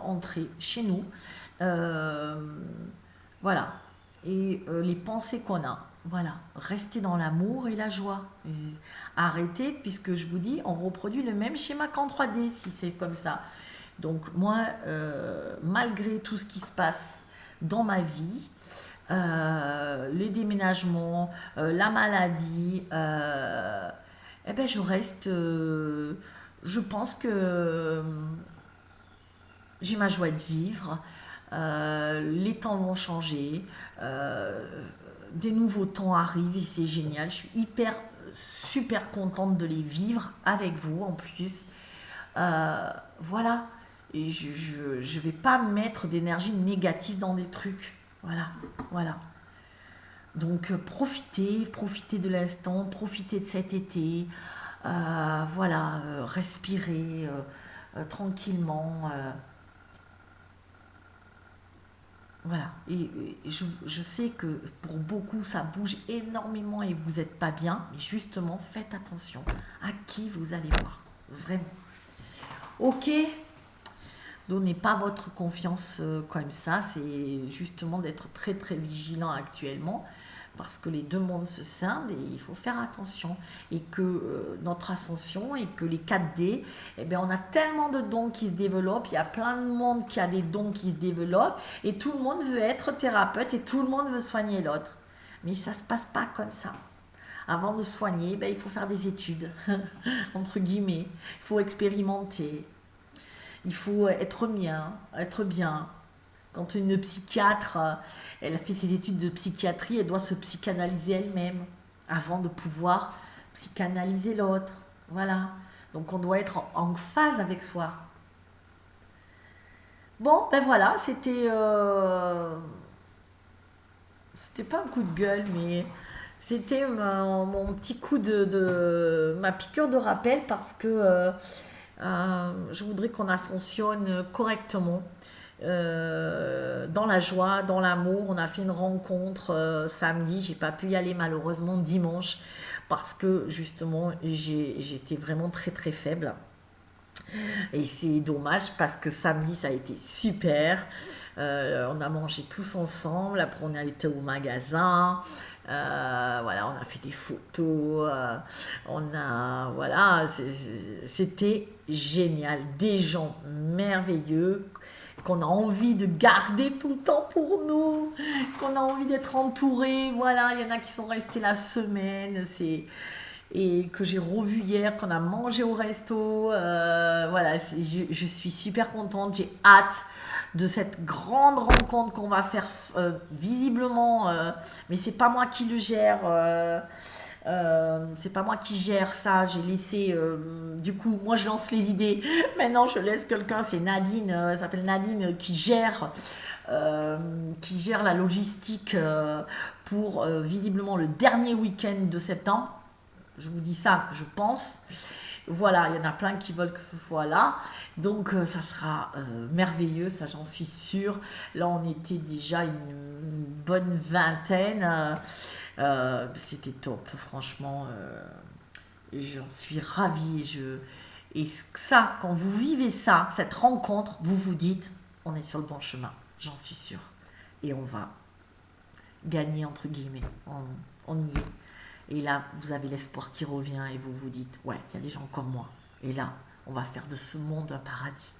entrer chez nous. Euh, voilà. Et les pensées qu'on a. Voilà. Rester dans l'amour et la joie. Et arrêtez, puisque je vous dis, on reproduit le même schéma qu'en 3D si c'est comme ça. Donc moi, malgré tout ce qui se passe dans ma vie, les déménagements, la maladie, eh ben je reste, je pense que j'ai ma joie de vivre, les temps vont changer, des nouveaux temps arrivent et c'est génial, je suis super contente de les vivre avec vous en plus. Voilà. Et je vais pas mettre d'énergie négative dans des trucs. Voilà. Donc profitez de l'instant, profitez de cet été. Voilà, respirez tranquillement. Voilà. Et je sais que pour beaucoup, ça bouge énormément et vous n'êtes pas bien. Mais justement, faites attention à qui vous allez voir. Vraiment. Ok. Donnez pas votre confiance comme ça, c'est justement d'être très très vigilant actuellement parce que les deux mondes se scindent et il faut faire attention et que notre ascension et que les 4D, eh bien, on a tellement de dons qui se développent, il y a plein de monde qui a des dons qui se développent et tout le monde veut être thérapeute et tout le monde veut soigner l'autre. Mais ça se passe pas comme ça. Avant de soigner, il faut faire des études, entre guillemets, il faut expérimenter. Il faut être bien. Quand une psychiatre, elle a fait ses études de psychiatrie, elle doit se psychanalyser elle-même avant de pouvoir psychanalyser l'autre. Voilà. Donc on doit être en phase avec soi. Bon, ben voilà, c'était pas un coup de gueule, mais c'était mon petit coup ma piqûre de rappel parce que je voudrais qu'on ascensionne correctement dans la joie, dans l'amour. On a fait une rencontre samedi, j'ai pas pu y aller malheureusement dimanche parce que justement j'étais vraiment très très faible. Et c'est dommage parce que samedi ça a été super. On a mangé tous ensemble, après on est allé au magasin. Voilà, on a fait des photos, c'était génial, des gens merveilleux qu'on a envie de garder tout le temps pour nous, qu'on a envie d'être entouré. Voilà, il y en a qui sont restés la semaine, et que j'ai revu hier, qu'on a mangé au resto. Voilà, je suis super contente, j'ai hâte de cette grande rencontre qu'on va faire visiblement, mais c'est pas moi qui le gère. C'est pas moi qui gère ça, j'ai laissé, du coup, moi je lance les idées, maintenant je laisse quelqu'un, c'est Nadine, elle s'appelle Nadine, qui gère la logistique pour visiblement le dernier week-end de septembre. Je vous dis ça, je pense. Voilà, il y en a plein qui veulent que ce soit là. Donc ça sera merveilleux, ça j'en suis sûre. Là on était déjà une bonne vingtaine. C'était top, franchement. J'en suis ravie. Et ça, quand vous vivez ça, cette rencontre, vous vous dites, on est sur le bon chemin, j'en suis sûre. Et on va gagner, entre guillemets. On y est. Et là, vous avez l'espoir qui revient et vous vous dites, ouais, il y a des gens comme moi. Et là, on va faire de ce monde un paradis.